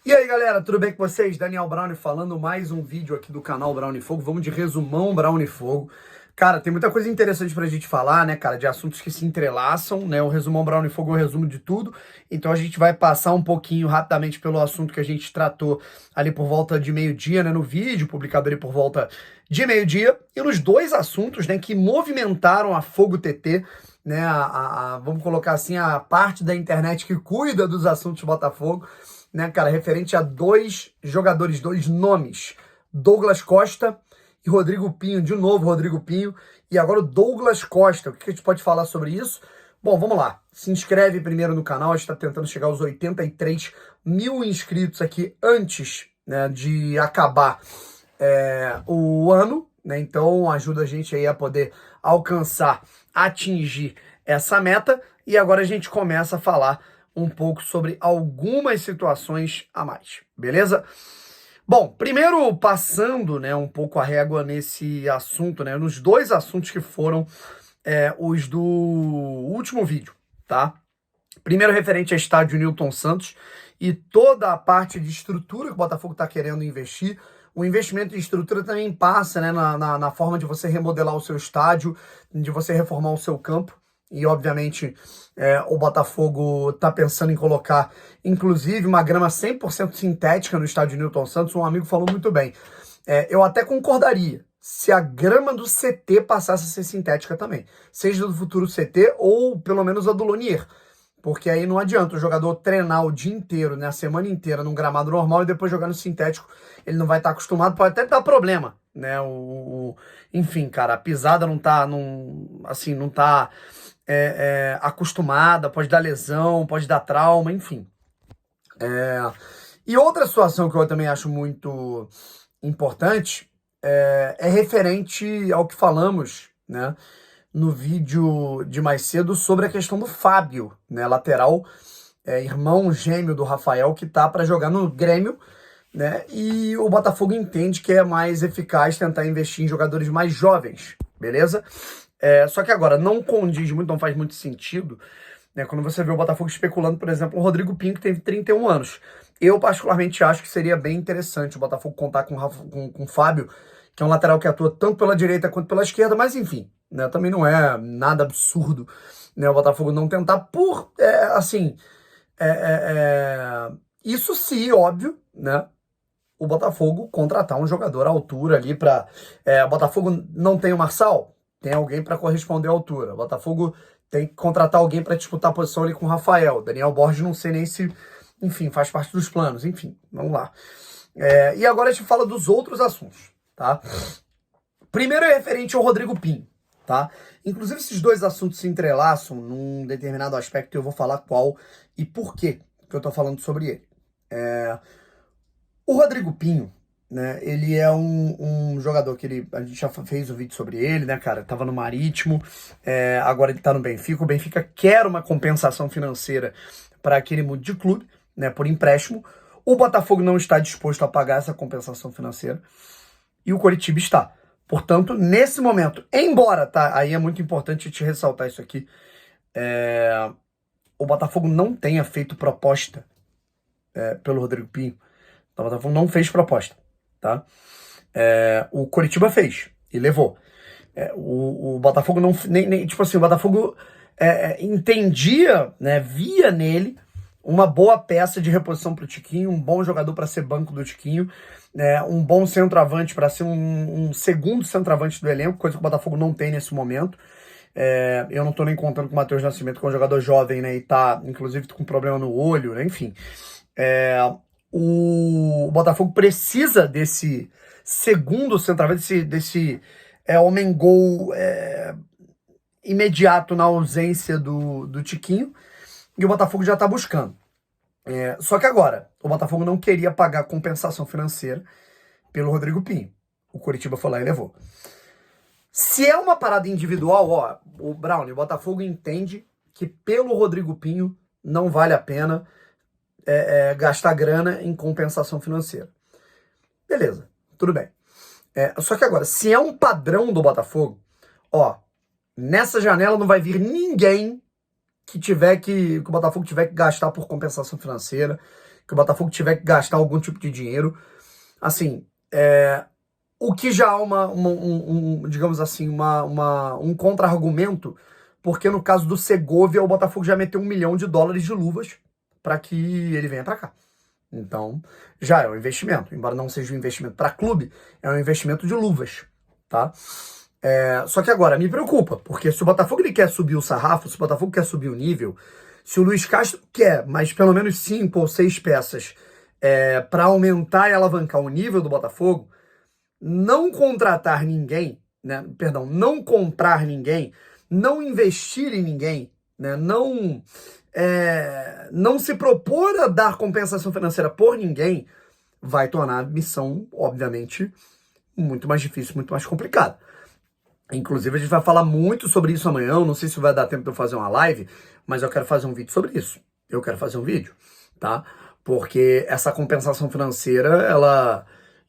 E aí galera, tudo bem com vocês? Daniel Brownie falando, mais um vídeo aqui do canal Brownie Fogo. Vamos de resumão Brownie Fogo. Cara, tem muita coisa interessante pra gente falar, né, cara, de assuntos que se entrelaçam, né? O resumão Brownie Fogo é o resumo de tudo. Então a gente vai passar um pouquinho rapidamente pelo assunto que a gente tratou ali por volta de meio-dia, né, no vídeo, publicado ali por volta de meio-dia. E nos dois assuntos, né, que movimentaram a Fogo TT, né, vamos colocar assim, a parte da internet que cuida dos assuntos Botafogo, né, cara, referente a dois jogadores, dois nomes, Douglas Costa e Rodrigo Pinho, de novo Rodrigo Pinho, e agora o Douglas Costa. O que a gente pode falar sobre isso? Bom, vamos lá, se inscreve primeiro no canal, a gente está tentando chegar aos 83 mil inscritos aqui antes, né, de acabar o ano, né, então ajuda a gente aí a poder alcançar, atingir essa meta, e agora a gente começa a falar um pouco sobre algumas situações a mais, beleza? Bom, primeiro passando, né, um pouco a régua nesse assunto, né, nos dois assuntos que foram os do último vídeo, tá? Primeiro referente a estádio Newton Santos e toda a parte de estrutura que o Botafogo está querendo investir. O investimento em estrutura também passa, né, na forma de você remodelar o seu estádio, de você reformar o seu campo. E, obviamente, o Botafogo está pensando em colocar, inclusive, uma grama 100% sintética no estádio Newton Santos. Um amigo falou muito bem. Eu até concordaria se a grama do CT passasse a ser sintética também. Seja do futuro CT ou, pelo menos, a do Lonier. Porque aí não adianta o jogador treinar o dia inteiro, né, a semana inteira, num gramado normal e depois jogar no sintético. Ele não vai estar acostumado, pode até dar problema, né? Enfim, cara, a pisada não tá, não tá acostumada, pode dar lesão, pode dar trauma, enfim. E outra situação que eu também acho muito importante é referente ao que falamos, né, no vídeo de mais cedo sobre a questão do Fábio, né, lateral, irmão gêmeo do Rafael, que tá para jogar no Grêmio, né, e o Botafogo entende que é mais eficaz tentar investir em jogadores mais jovens, beleza? Só que agora não condiz muito, não faz muito sentido, né, quando você vê o Botafogo especulando, por exemplo, o Rodrigo Pinho, que teve 31 anos. Eu, particularmente, acho que seria bem interessante o Botafogo contar com o Fábio, que é um lateral que atua tanto pela direita quanto pela esquerda, mas enfim, né, também não é nada absurdo, né, o Botafogo não tentar por, isso sim, óbvio, né, o Botafogo contratar um jogador à altura ali para... o Botafogo não tem o Marçal? Tem alguém para corresponder à altura. O Botafogo tem que contratar alguém para disputar a posição ali com o Rafael. Daniel Borges não sei nem se, enfim, faz parte dos planos. Enfim, vamos lá. E agora a gente fala dos outros assuntos, tá? Primeiro é referente ao Rodrigo Pinho, tá? Inclusive esses dois assuntos se entrelaçam num determinado aspecto e eu vou falar qual e por que eu tô falando sobre ele. O Rodrigo Pinho, né, ele é um jogador que a gente já fez um vídeo sobre ele, né, cara, tava no Marítimo, agora ele tá no Benfica. O Benfica quer uma compensação financeira para que ele mude de clube, né, por empréstimo. O Botafogo não está disposto a pagar essa compensação financeira e o Coritiba está. Portanto, nesse momento, embora, tá, aí é muito importante te ressaltar isso aqui, o Botafogo não tenha feito proposta pelo Rodrigo Pinho. O Botafogo não fez proposta, tá? O Coritiba fez e levou. O Botafogo não... tipo assim, o Botafogo entendia, né, via nele uma boa peça de reposição para o Tiquinho, um bom jogador para ser banco do Tiquinho, um bom centroavante para ser um segundo centroavante do elenco, coisa que o Botafogo não tem nesse momento. Eu não tô nem contando com o Matheus Nascimento, que é um jogador jovem, né, e tá, inclusive, com problema no olho, né, enfim. O Botafogo precisa desse segundo centroavante, desse homem-gol imediato na ausência do Tiquinho, e o Botafogo já está buscando. Só que agora, o Botafogo não queria pagar compensação financeira pelo Rodrigo Pinho. O Coritiba foi lá e levou. Se é uma parada individual, ó, o Brownie, o Botafogo entende que pelo Rodrigo Pinho não vale a pena gastar grana em compensação financeira. Beleza, tudo bem. Só que agora, se é um padrão do Botafogo, ó, nessa janela não vai vir ninguém que o Botafogo tiver que gastar por compensação financeira, que o Botafogo tiver que gastar algum tipo de dinheiro. Assim, o que já há digamos assim, um contra-argumento, porque no caso do Segovia, o Botafogo já meteu $1 milhão de luvas para que ele venha para cá. Então, já é um investimento. Embora não seja um investimento para clube, é um investimento de luvas, tá? Só que agora, me preocupa, porque se o Botafogo ele quer subir o sarrafo, se o Botafogo quer subir o nível, se o Luiz Castro quer, mas pelo menos 5 ou 6 peças para aumentar e alavancar o nível do Botafogo, não contratar ninguém, né? Perdão, não comprar ninguém, não investir em ninguém, né? Não se propor a dar compensação financeira por ninguém, vai tornar a missão, obviamente, muito mais difícil, muito mais complicada. Inclusive, a gente vai falar muito sobre isso amanhã. Eu não sei se vai dar tempo de eu fazer uma live, mas eu quero fazer um vídeo sobre isso. Eu quero fazer um vídeo, tá? Porque essa compensação financeira,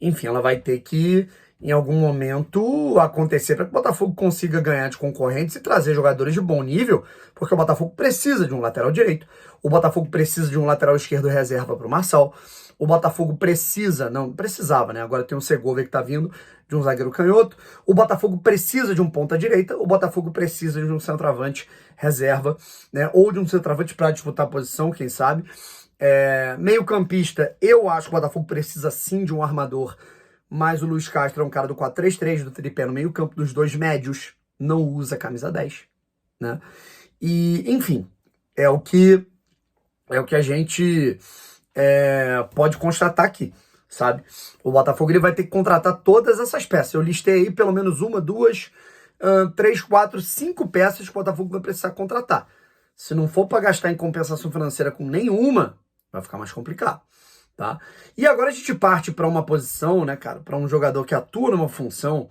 enfim, ela vai ter que, em algum momento, acontecer para que o Botafogo consiga ganhar de concorrentes e trazer jogadores de bom nível, porque o Botafogo precisa de um lateral direito, o Botafogo precisa de um lateral esquerdo reserva para o Marçal, o Botafogo precisava, né? Agora tem o Segovia que tá vindo, de um zagueiro canhoto. O Botafogo precisa de um ponta direita, o Botafogo precisa de um centroavante reserva, né? Ou de um centroavante para disputar a posição, quem sabe. Meio campista, eu acho que o Botafogo precisa sim de um armador, mas o Luiz Castro é um cara do 4-3-3, do tripé no meio campo, dos dois médios, não usa camisa 10, né? E, enfim, é o que a gente pode constatar aqui, sabe? O Botafogo ele vai ter que contratar todas essas peças. Eu listei aí pelo menos 1, 2, 3, 4, 5 peças que o Botafogo vai precisar contratar. Se não for para gastar em compensação financeira com nenhuma, vai ficar mais complicado, tá? E agora a gente parte para uma posição, né, cara, para um jogador que atua numa função,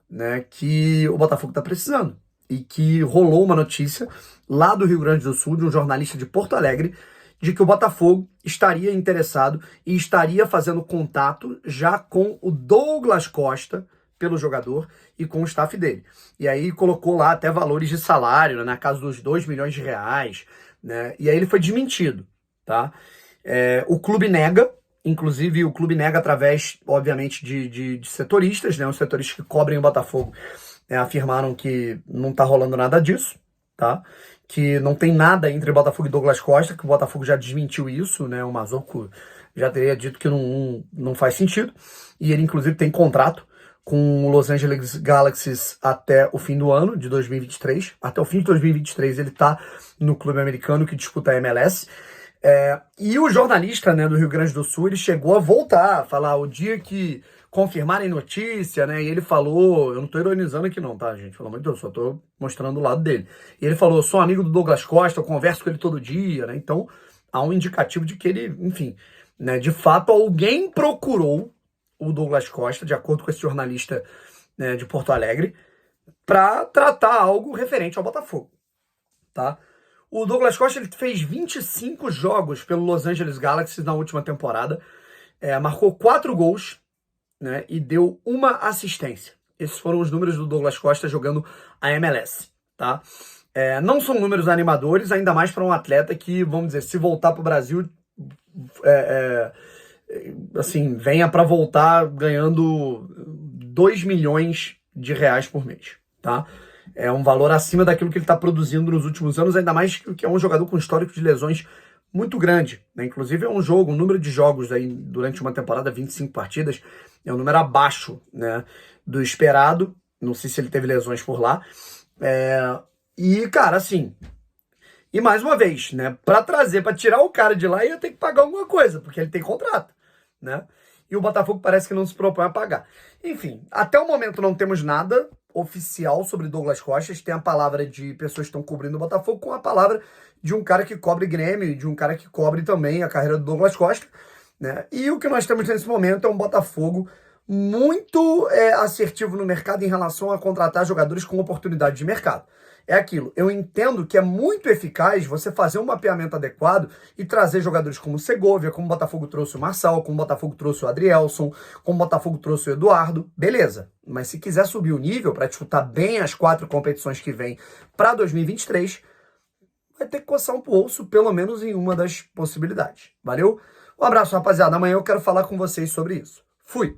né, que o Botafogo tá precisando. E que rolou uma notícia lá do Rio Grande do Sul, de um jornalista de Porto Alegre, de que o Botafogo estaria interessado e estaria fazendo contato já com o Douglas Costa, pelo jogador, e com o staff dele. E aí colocou lá até valores de salário, né, na casa dos R$2 milhões, né? E aí ele foi desmentido, tá? O clube nega, inclusive o clube nega através, obviamente, de setoristas, né? Os setoristas que cobrem o Botafogo afirmaram que não tá rolando nada disso, tá? Que não tem nada entre Botafogo e Douglas Costa, que o Botafogo já desmentiu isso, né? O Mazzocco já teria dito que não faz sentido. E ele, inclusive, tem contrato com o Los Angeles Galaxy até o fim do ano, de 2023. Até o fim de 2023 ele tá no clube americano que disputa a MLS. E o jornalista, né, do Rio Grande do Sul, ele chegou a voltar, a falar o dia que confirmarem notícia, né, e ele falou, eu não tô ironizando aqui não, tá, gente, pelo amor de Deus, só tô mostrando o lado dele. E ele falou, sou amigo do Douglas Costa, eu converso com ele todo dia, né, então há um indicativo de que ele, enfim, né, de fato alguém procurou o Douglas Costa, de acordo com esse jornalista, né, de Porto Alegre, para tratar algo referente ao Botafogo, tá? O Douglas Costa ele fez 25 jogos pelo Los Angeles Galaxy na última temporada, marcou 4 gols, né, e deu 1 assistência. Esses foram os números do Douglas Costa jogando a MLS, tá? Não são números animadores, ainda mais para um atleta que, vamos dizer, se voltar para o Brasil, assim, venha para voltar ganhando R$2 milhões por mês, tá? É um valor acima daquilo que ele está produzindo nos últimos anos, ainda mais que é um jogador com histórico de lesões muito grande, né? Inclusive um número de jogos aí durante uma temporada, 25 partidas, é um número abaixo, né, do esperado. Não sei se ele teve lesões por lá. E, cara, assim, e mais uma vez, né, para tirar o cara de lá, ia ter que pagar alguma coisa, porque ele tem contrato, né? E o Botafogo parece que não se propõe a pagar. Enfim, até o momento não temos nada oficial sobre Douglas Costa. Tem a palavra de pessoas que estão cobrindo o Botafogo com a palavra de um cara que cobre Grêmio e de um cara que cobre também a carreira do Douglas Costa, né? E o que nós temos nesse momento é um Botafogo muito assertivo no mercado em relação a contratar jogadores com oportunidade de mercado. É aquilo, eu entendo que é muito eficaz você fazer um mapeamento adequado e trazer jogadores como o Segovia, como o Botafogo trouxe o Marçal, como o Botafogo trouxe o Adrielson, como o Botafogo trouxe o Eduardo, beleza. Mas se quiser subir o nível para disputar bem as 4 competições que vem para 2023, vai ter que coçar um bolso, pelo menos em uma das possibilidades. Valeu? Um abraço, rapaziada. Amanhã eu quero falar com vocês sobre isso. Fui!